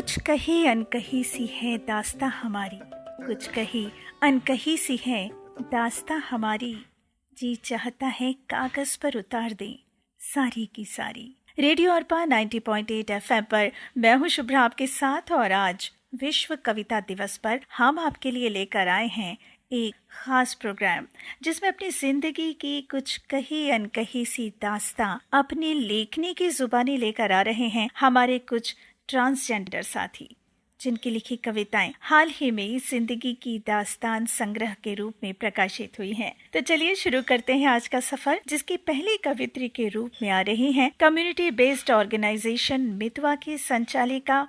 कुछ कही अनकही सी है दास्तां हमारी, कुछ कही अनकही सी है दास्तां हमारी। जी चाहता है कागज पर उतार दें सारी की सारी। रेडियो अर्पा 90.8 एफएम पर मैं हूँ शुभ्रा आपके साथ, और आज विश्व कविता दिवस पर हम आपके लिए लेकर आए हैं एक खास प्रोग्राम जिसमें अपनी जिंदगी की कुछ कही अनकही सी दास्तां अपनी लेखनी की जुबानी लेकर आ रहे हैं हमारे कुछ ट्रांसजेंडर साथी, जिनकी लिखी कविताएं हाल ही में जिंदगी की दास्तान संग्रह के रूप में प्रकाशित हुई हैं। तो चलिए शुरू करते हैं आज का सफर, जिसकी पहली कवित्री के रूप में आ रही हैं कम्युनिटी बेस्ड ऑर्गेनाइजेशन मितवा की संचालिका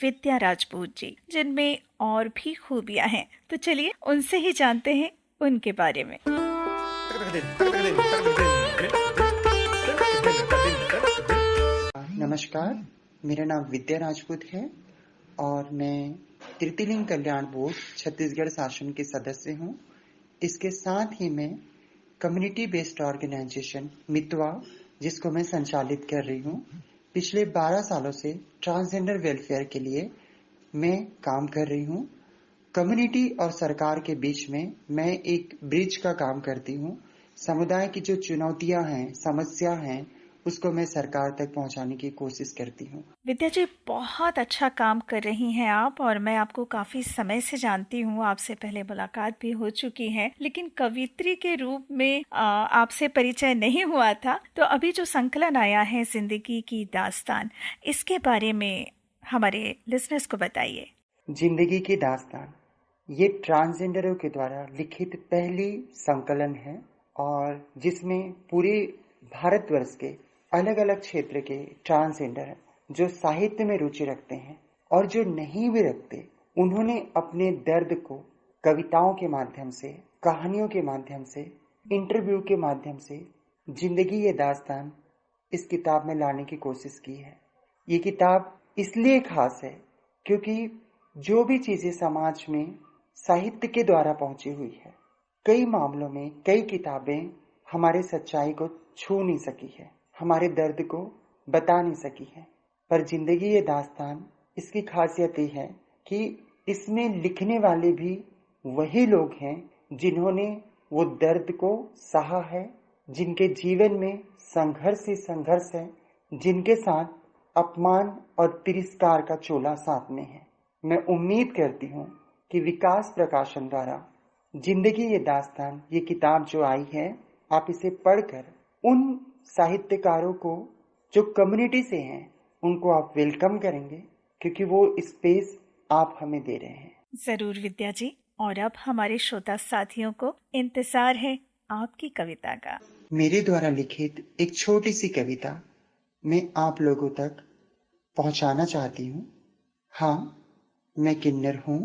विद्या राजपूत जी, जिनमें और भी खूबियां हैं। तो चलिए उनसे ही जानते हैं उनके बारे में। नमस्कार, मेरा नाम विद्या राजपूत है और मैं तृतीलिंग कल्याण बोर्ड छत्तीसगढ़ शासन के सदस्य हूँ। इसके साथ ही मैं कम्युनिटी बेस्ड ऑर्गेनाइजेशन मितवा, जिसको मैं संचालित कर रही हूँ, पिछले 12 सालों से ट्रांसजेंडर वेलफेयर के लिए मैं काम कर रही हूँ। कम्युनिटी और सरकार के बीच में मैं एक ब्रिज का काम करती हूँ। समुदाय की जो चुनौतियां हैं, समस्या हैं, उसको मैं सरकार तक पहुंचाने की कोशिश करती हूँ। विद्या जी, बहुत अच्छा काम कर रही हैं आप, और मैं आपको काफी समय से जानती हूँ, आपसे पहले मुलाकात भी हो चुकी है, लेकिन कवित्री के रूप में आपसे परिचय नहीं हुआ था। तो अभी जो संकलन आया है जिंदगी की दास्तान, इसके बारे में हमारे लिसनर्स को बताइए। जिंदगी की दास्तान ये ट्रांसजेंडरों के द्वारा लिखित पहली संकलन है और जिसमें पूरे भारतवर्ष के अलग अलग क्षेत्र के ट्रांसजेंडर जो साहित्य में रुचि रखते हैं और जो नहीं भी रखते, उन्होंने अपने दर्द को कविताओं के माध्यम से, कहानियों के माध्यम से, इंटरव्यू के माध्यम से जिंदगी ये दास्तान इस किताब में लाने की कोशिश की है। ये किताब इसलिए खास है क्योंकि जो भी चीजें समाज में साहित्य के द्वारा पहुंची हुई है, कई मामलों में कई किताबें हमारे सच्चाई को छू नहीं सकी है, हमारे दर्द को बता नहीं सकी है, पर जिंदगी ये दास्तान इसकी खासियत ये है कि इसमें लिखने वाले भी वही लोग हैं जिन्होंने वो दर्द को सहा है, जिनके जीवन में संघर्ष ही संघर्ष है, जिनके साथ अपमान और तिरस्कार का चोला साथ में है। मैं उम्मीद करती हूँ कि विकास प्रकाशन द्वारा जिंदगी ये दास्तान, ये किताब जो आई है, आप इसे पढ़कर उन साहित्यकारों को जो कम्युनिटी से हैं उनको आप वेलकम करेंगे, क्योंकि वो स्पेस आप हमें दे रहे हैं। जरूर विद्या जी, और अब हमारे श्रोता साथियों को इंतजार है आपकी कविता का। मेरे द्वारा लिखित एक छोटी सी कविता मैं आप लोगों तक पहुंचाना चाहती हूँ। हाँ, मैं किन्नर हूँ,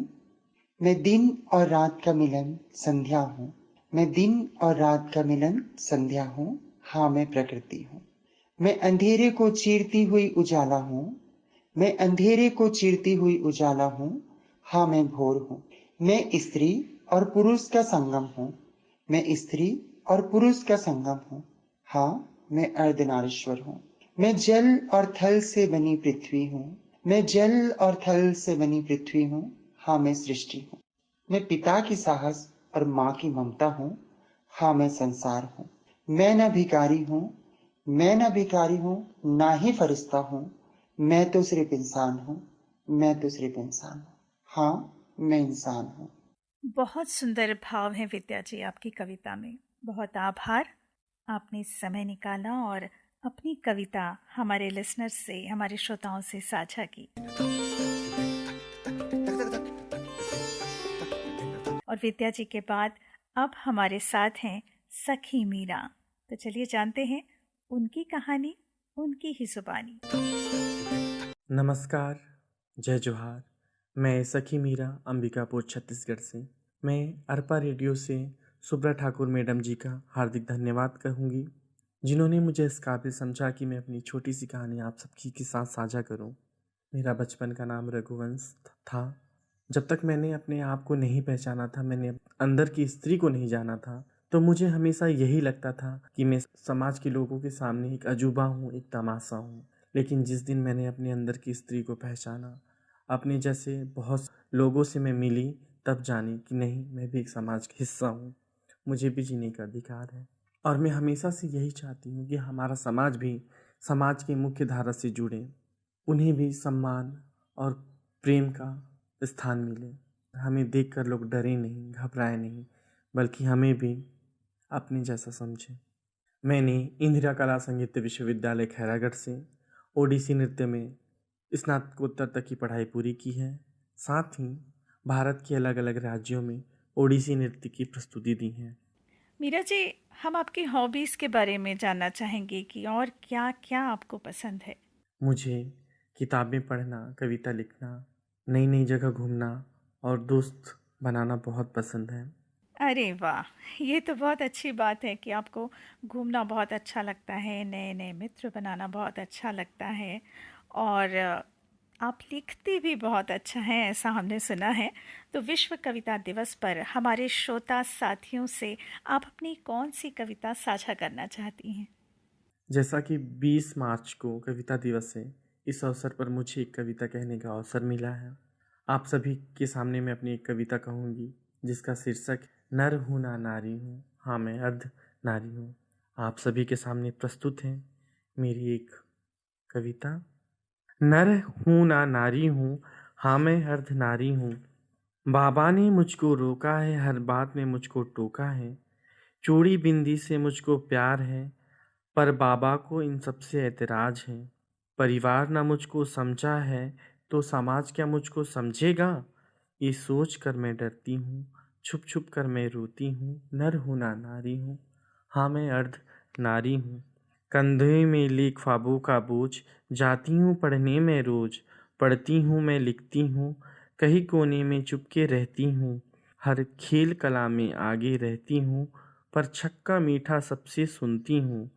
मैं दिन और रात का मिलन संध्या हूँ, मैं दिन और रात का मिलन संध्या हूँ। हाँ, मैं प्रकृति हूँ, मैं अंधेरे को चीरती हुई उजाला हूँ, मैं अंधेरे को चीरती हुई उजाला हूँ। हाँ, मैं भोर हूँ, मैं स्त्री और पुरुष का संगम हूँ, मैं स्त्री और पुरुष का संगम हूँ। हाँ, मैं अर्धनारीश्वर हूँ, मैं जल और थल से बनी पृथ्वी हूँ, मैं जल और थल से बनी पृथ्वी हूँ। हाँ, मैं सृष्टि हूँ, मैं पिता की साहस और माँ की ममता हूँ। हाँ, मैं संसार हूँ, मैं न भिखारी हूँ, मैं न भिखारी हूँ, ना ही फरिश्ता हूँ, मैं तो सिर्फ इंसान हूँ, मैं तो सिर्फ इंसान हूँ। हाँ, मैं इंसान हूँ। बहुत सुंदर भाव है विद्या जी आपकी कविता में। बहुत आभार, आपने समय निकाला और अपनी कविता हमारे लिसनर्स से, हमारे श्रोताओं से साझा की। और विद्या जी के बाद अब हमारे साथ हैं सखी मीरा। तो चलिए जानते हैं उनकी कहानी, उनकी ही जुबानी। नमस्कार, जय जोहार। मैं सखी मीरा अंबिकापुर छत्तीसगढ़ से। मैं अर्पा रेडियो से सुब्रा ठाकुर मैडम जी का हार्दिक धन्यवाद कहूँगी, जिन्होंने मुझे इस काबिल समझा कि मैं अपनी छोटी सी कहानी आप सबकी के साथ साझा करूँ। मेरा बचपन का नाम रघुवंश था। जब तक मैंने अपने आप को नहीं पहचाना था, मैंने अंदर की स्त्री को नहीं जाना था, तो मुझे हमेशा यही लगता था कि मैं समाज के लोगों के सामने एक अजूबा हूँ, एक तमाशा हूँ। लेकिन जिस दिन मैंने अपने अंदर की स्त्री को पहचाना अपने जैसे बहुत लोगों से मैं मिली, तब जानी कि नहीं, मैं भी एक समाज का हिस्सा हूँ, मुझे भी जीने का अधिकार है। और मैं हमेशा से यही चाहती हूँ कि हमारा समाज भी समाज की मुख्य धारा से जुड़े, उन्हें भी सम्मान और प्रेम का स्थान मिले। हमें देखकर लोग डरे नहीं, घबराए नहीं, बल्कि हमें भी अपने जैसा समझें। मैंने इंदिरा कला संगीत विश्वविद्यालय खैरागढ़ से ओडिसी नृत्य में स्नातकोत्तर तक की पढ़ाई पूरी की है। साथ ही भारत के अलग अलग राज्यों में ओडिसी नृत्य की प्रस्तुति दी है। मीरा जी, हम आपकी हॉबीज़ के बारे में जानना चाहेंगे कि और क्या क्या आपको पसंद है। मुझे किताबें पढ़ना, कविता लिखना, नई नई जगह घूमना और दोस्त बनाना बहुत पसंद है। अरे वाह! ये तो बहुत अच्छी बात है कि आपको घूमना बहुत अच्छा लगता है, नए-नए मित्र बनाना बहुत अच्छा लगता है और आप लिखते भी बहुत अच्छा हैं, ऐसा हमने सुना है। तो विश्व कविता दिवस पर हमारे श्रोता साथियों से आप अपनी कौन-सी कविता साझा करना चाहती हैं? जैसा कि 20 मार्च को कविता दिवस है, इस अवसर पर मुझे एक कविता कहने का अवसर मिला है। आप सभी के सामने मैं अपनी एक कविता कहूँगी, जिसका शीर्षक नर हूँ ना नारी हूँ, हाँ मैं अर्ध नारी हूँ। आप सभी के सामने प्रस्तुत है मेरी एक कविता। नर हूँ ना नारी हूँ, हाँ मैं अर्ध नारी हूँ। बाबा ने मुझको रोका है, हर बात में मुझको टोका है। चूड़ी बिंदी से मुझको प्यार है, पर बाबा को इन सब से ऐतराज है। परिवार ना मुझको समझा है, तो समाज क्या मुझको समझेगा? ये सोच कर मैं डरती हूँ, छुप छुप कर मैं रोती हूँ। नर हूँ ना नारी हूँ, हाँ मैं अर्ध नारी हूँ। कंधे में ले ख्वाबों का बोझ, जाती हूँ पढ़ने में रोज। पढ़ती हूँ मैं, लिखती हूँ, कहीं कोने में चुपके रहती हूँ। हर खेल कला में आगे रहती हूँ, पर छक्का मीठा सबसे सुनती हूँ।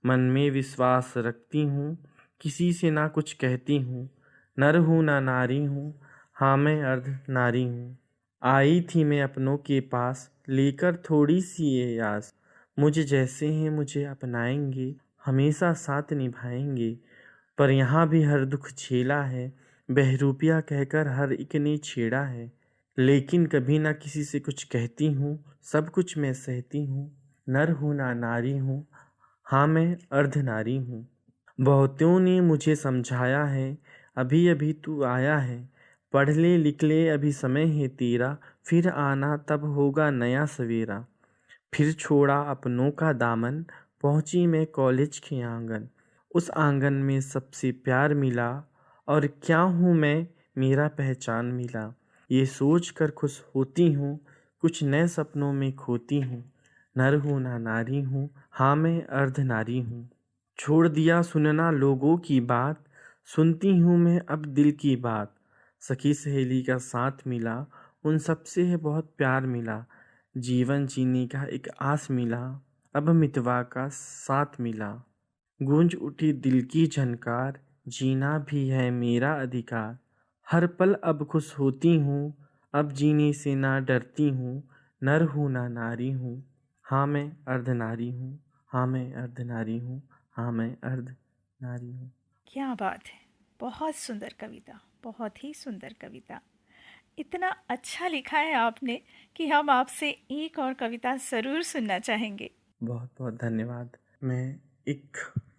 मन में विश्वास रखती हूँ, किसी से ना कुछ कहती हूँ। नर हूँ ना नारी हूँ, हाँ मैं अर्ध नारी हूँ। आई थी मैं अपनों के पास, लेकर थोड़ी सी ये आस। मुझ जैसे हैं मुझे अपनाएंगे, हमेशा साथ निभाएंगे। पर यहाँ भी हर दुख झेला है, बहरूपिया कहकर हर एक ने छेड़ा है। लेकिन कभी ना किसी से कुछ कहती हूँ, सब कुछ मैं सहती हूँ। नर हूँ ना नारी हूँ, हाँ मैं अर्ध नारी हूँ। बहुतों ने मुझे समझाया है, अभी अभी तू आया है। पढ़ ले लिख ले अभी समय है तेरा, फिर आना तब होगा नया सवेरा। फिर छोड़ा अपनों का दामन, पहुंची मैं कॉलेज के आंगन। उस आंगन में सबसे प्यार मिला, और क्या हूँ मैं, मेरा पहचान मिला। ये सोच कर खुश होती हूँ, कुछ नए सपनों में खोती हूँ। नर हूँ ना नारी हूँ, हाँ मैं अर्ध नारी हूँ। छोड़ दिया सुनना लोगों की बात, सुनती हूँ मैं अब दिल की बात। सखी सहेली का साथ मिला, उन सब से है बहुत प्यार मिला। जीवन जीने का एक आस मिला, अब मितवा का साथ मिला। गूंज उठी दिल की झनकार, जीना भी है मेरा अधिकार। हर पल अब खुश होती हूँ, अब जीने से ना डरती हूँ। नर हूँ ना नारी हूँ, हाँ मैं अर्ध नारी हूँ, हाँ मैं अर्ध नारी हूँ, हाँ मैं अर्ध नारी हूँ। क्या बात है! बहुत सुंदर कविता, बहुत ही सुंदर कविता। इतना अच्छा लिखा है आपने कि हम आपसे एक और कविता ज़रूर सुनना चाहेंगे। बहुत बहुत धन्यवाद। मैं एक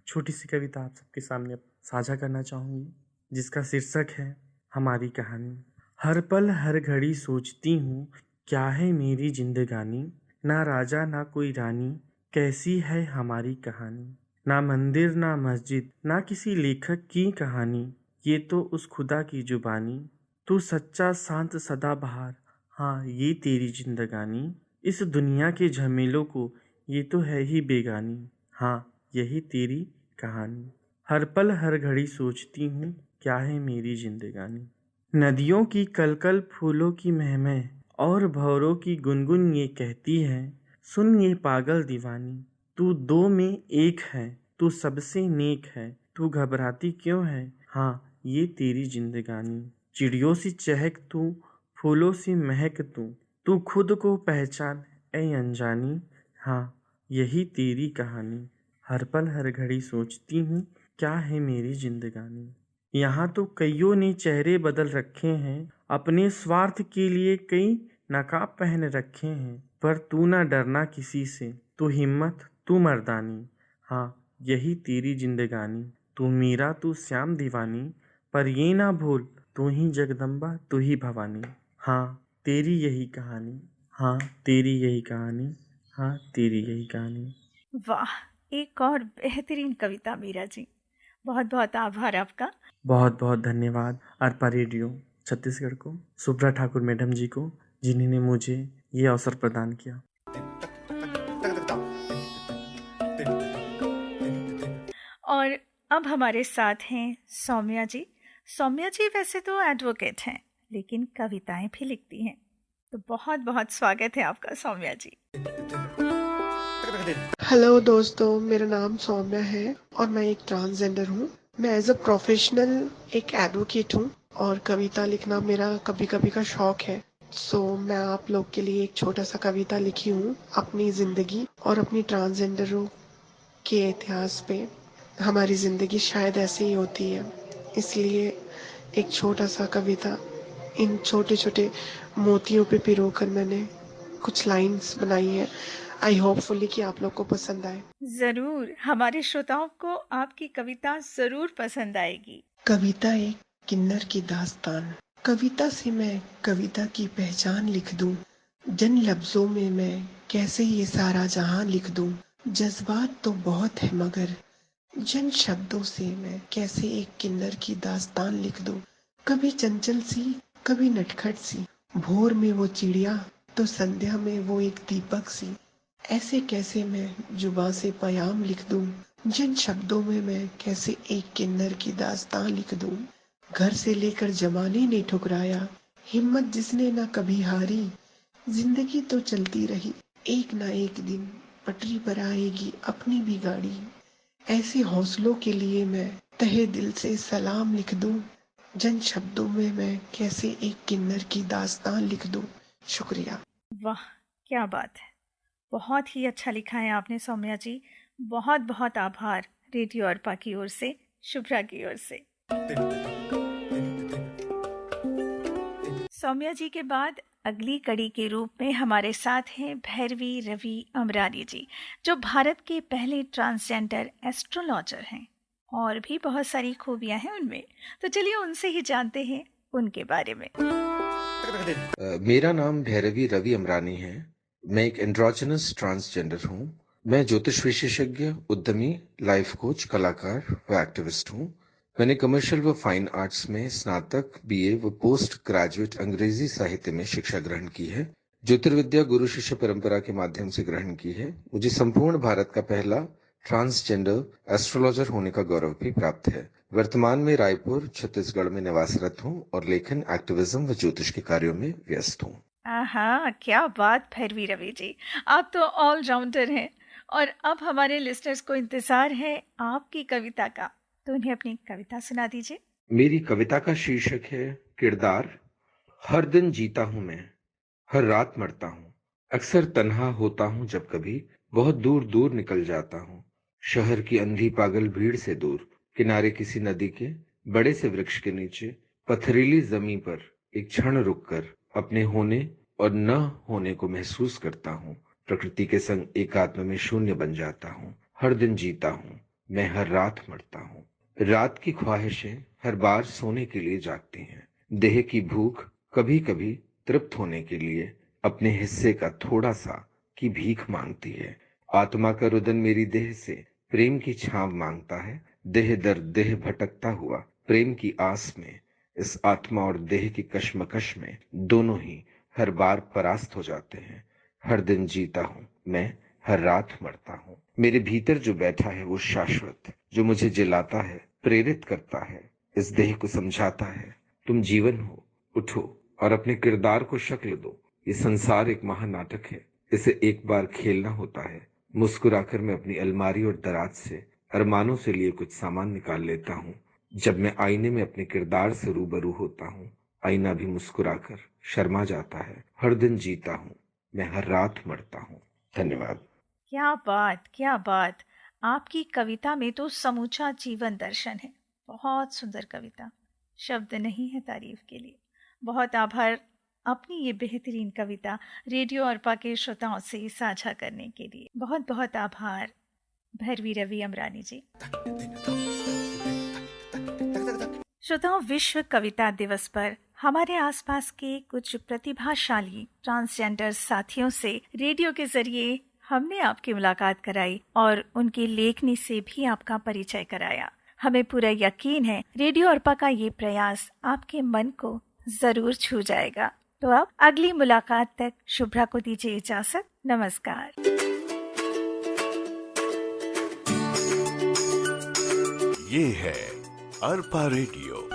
छोटी सी कविता आप सबके सामने साझा करना चाहूँगी, जिसका शीर्षक है हमारी कहानी। हर पल हर घड़ी सोचती हूँ, क्या है मेरी जिंदगानी। ना राजा ना कोई रानी, कैसी है हमारी कहानी। ना मंदिर ना मस्जिद, ना किसी लेखक की कहानी, ये तो उस खुदा की जुबानी। तू सच्चा शांत सदाबहार, हाँ ये तेरी जिंदगानी। इस दुनिया के झमेलों को ये तो है ही बेगानी, हाँ यही तेरी कहानी। हर पल हर घड़ी सोचती हूँ, क्या है मेरी जिंदगानी। नदियों की कलकल, फूलों की महमह, और भंवरों की गुनगुन ये कहती है, सुन ये पागल दीवानी। तू दो में एक है, तू सबसे नेक है, तू घबराती क्यों है, हाँ ये तेरी जिंदगानी। चिड़ियों सी चहक तू, फूलों सी महक तू खुद को पहचान ऐ अनजानी, हाँ यही तेरी कहानी। हर पल हर घड़ी सोचती हूँ, क्या है मेरी जिंदगानी। यहाँ तो कईयों ने चेहरे बदल रखे हैं, अपने स्वार्थ के लिए कई नकाब पहन रखे हैं, पर तू ना डरना किसी से, तू हिम्मत, तू मर्दानी, हाँ यही तेरी जिंदगानी, तू मीरा तू श्याम दीवानी, पर ये ना भूल तू ही जगदम्बा तू ही भवानी, हाँ तेरी यही कहानी, हाँ तेरी यही कहानी, हाँ तेरी यही कहानी। वाह, एक और बेहतरीन कविता मीरा जी। बहुत बहुत आभार आपका। बहुत बहुत धन्यवाद अरपा रेडियो छत्तीसगढ़ को, सुब्रा ठाकुर मैडम जी को, जिन्होंने मुझे ये अवसर प्रदान किया। और अब हमारे साथ हैं सौम्या जी। सौम्या जी वैसे तो एडवोकेट हैं, लेकिन कविताएं भी लिखती हैं। तो बहुत बहुत स्वागत है आपका सौम्या जी। हेलो दोस्तों, मेरा नाम सौम्या है और मैं एक ट्रांसजेंडर हूँ। मैं एज अ प्रोफेशनल एक एडवोकेट हूँ और कविता लिखना मेरा कभी कभी का शौक है। मैं आप लोग के लिए एक छोटा सा कविता लिखी हूँ अपनी जिंदगी और अपनी ट्रांसजेंडरों के इतिहास पे। हमारी जिंदगी शायद ऐसे ही होती है, इसलिए एक छोटा सा कविता इन छोटे छोटे मोतियों पे पिरोकर मैंने कुछ लाइंस बनाई है। आई होपफुली कि आप लोग को पसंद आए। जरूर, हमारे श्रोताओं को आपकी कविता जरूर पसंद आएगी। कविता एक किन्नर की दास्तान। कविता से मैं कविता की पहचान लिख दूं, जन लफ्जों में मैं कैसे ये सारा जहां लिख दूं। जज्बात तो बहुत है मगर जन शब्दों से मैं कैसे एक किन्नर की दास्तान लिख दूं। कभी चंचल सी, कभी नटखट सी, भोर में वो चिड़िया तो संध्या में वो एक दीपक सी। ऐसे कैसे मैं जुबां से पयाम लिख दूं, जिन शब्दों में मैं कैसे एक किन्नर की दास्तान लिख दूं। घर से लेकर जमाने ने ठुकराया, हिम्मत जिसने ना कभी हारी। जिंदगी तो चलती रही, एक ना एक दिन पटरी पर आएगी अपनी भी गाड़ी। ऐसे हौसलों के लिए मैं तहे दिल से सलाम लिख दूं, जन शब्दों में मैं कैसे एक किन्नर की दास्तान लिख दूं। शुक्रिया। वाह, क्या बात है। बहुत ही अच्छा लिखा है आपने सौम्या जी। बहुत बहुत आभार रेडियो अर्पा की ओर से, शुभ्रा की ओर से। सौम्या जी के बाद अगली कड़ी के रूप में हमारे साथ हैं भैरवी रवि अमरानी जी, जो भारत के पहले ट्रांसजेंडर एस्ट्रोलॉजर हैं। और भी बहुत सारी खूबियां हैं उनमें, तो चलिए उनसे ही जानते हैं उनके बारे में। मेरा नाम भैरवी रवि अमरानी है। मैं एक एंड्रोजनस ट्रांसजेंडर हूँ। मैं ज्योतिष विशेषज्ञ, उद्यमी, लाइफ कोच, कलाकार व एक्टिविस्ट हूँ। मैंने कमर्शियल व फाइन आर्ट्स में स्नातक, बीए व पोस्ट ग्रेजुएट अंग्रेजी साहित्य में शिक्षा ग्रहण की है। ज्योतिर्विद्या गुरु शिष्य परंपरा के माध्यम से ग्रहण की है। मुझे संपूर्ण भारत का पहला ट्रांसजेंडर एस्ट्रोलॉजर होने का गौरव भी प्राप्त है। वर्तमान में रायपुर, छत्तीसगढ़ में निवासरत हूँ और लेखन, एक्टिविज्म व ज्योतिष के कार्यों में व्यस्त हूँ। आहा, क्या बात भैरवी रवि जी, आप तो ऑलराउंडर हैं। और अब हमारे लिस्टर्स को इंतजार है आपकी कविता का, तो उन्हें अपनी कविता सुना दीजिए। मेरी कविता का शीर्षक है किरदार। हर दिन जीता हूँ मैं, हर रात मरता हूँ। अक्सर तन्हा होता हूँ जब कभी, बहुत दूर दूर निकल जाता हूँ। शहर की अंधी पागल भीड़ से दूर, किनारे किसी नदी के बड़े से वृक्ष के नीचे, पथरीली जमीन पर एक क्षण रुककर अपने होने और न होने को महसूस करता हूँ। प्रकृति के संग एकात्म में शून्य बन जाता हूँ। हर दिन जीता हूँ मैं, हर रात मरता हूँ। रात की ख्वाहिशें हर बार सोने के लिए जागती हैं। देह की भूख कभी कभी तृप्त होने के लिए अपने हिस्से का थोड़ा सा की भीख मांगती है। आत्मा का रुदन मेरी देह से प्रेम की छांव मांगता है। देह दर देह भटकता हुआ प्रेम की आस में, इस आत्मा और देह की कश्मकश में दोनों ही हर बार परास्त हो जाते हैं। हर दिन जीता हूँ मैं, हर रात मरता हूँ। मेरे भीतर जो बैठा है वो शाश्वत, जो मुझे जिलाता है, प्रेरित करता है, इस देह को समझाता है, तुम जीवन हो, उठो और अपने किरदार को शक्ल दो। ये संसार एक महानाटक है, इसे एक बार खेलना होता है। मुस्कुराकर मैं अपनी अलमारी और दराज से अरमानों से लिए कुछ सामान निकाल लेता हूँ। जब मैं आईने में अपने किरदार से रूबरू होता हूँ, आईना भी मुस्कुराकर शर्मा जाता है। हर दिन जीता हूँ मैं, हर रात मरता हूँ। धन्यवाद। क्या बात, क्या बात। आपकी कविता में तो समूचा जीवन दर्शन है। बहुत सुंदर कविता, शब्द नहीं है तारीफ के लिए। बहुत आभार अपनी ये बेहतरीन कविता रेडियो अर्पा के श्रोताओं से साझा करने के लिए। बहुत बहुत आभार भैरवी रवि अमरानी जी। श्रोताओं, विश्व कविता दिवस पर हमारे आसपास के कुछ प्रतिभाशाली ट्रांसजेंडर साथियों से रेडियो के जरिए हमने आपकी मुलाकात कराई और उनकी लेखनी से भी आपका परिचय कराया। हमें पूरा यकीन है रेडियो अर्पा का ये प्रयास आपके मन को जरूर छू जाएगा। तो अब अगली मुलाकात तक शुभ्रा को दीजिए इजाजत। नमस्कार। ये है अर्पा रेडियो।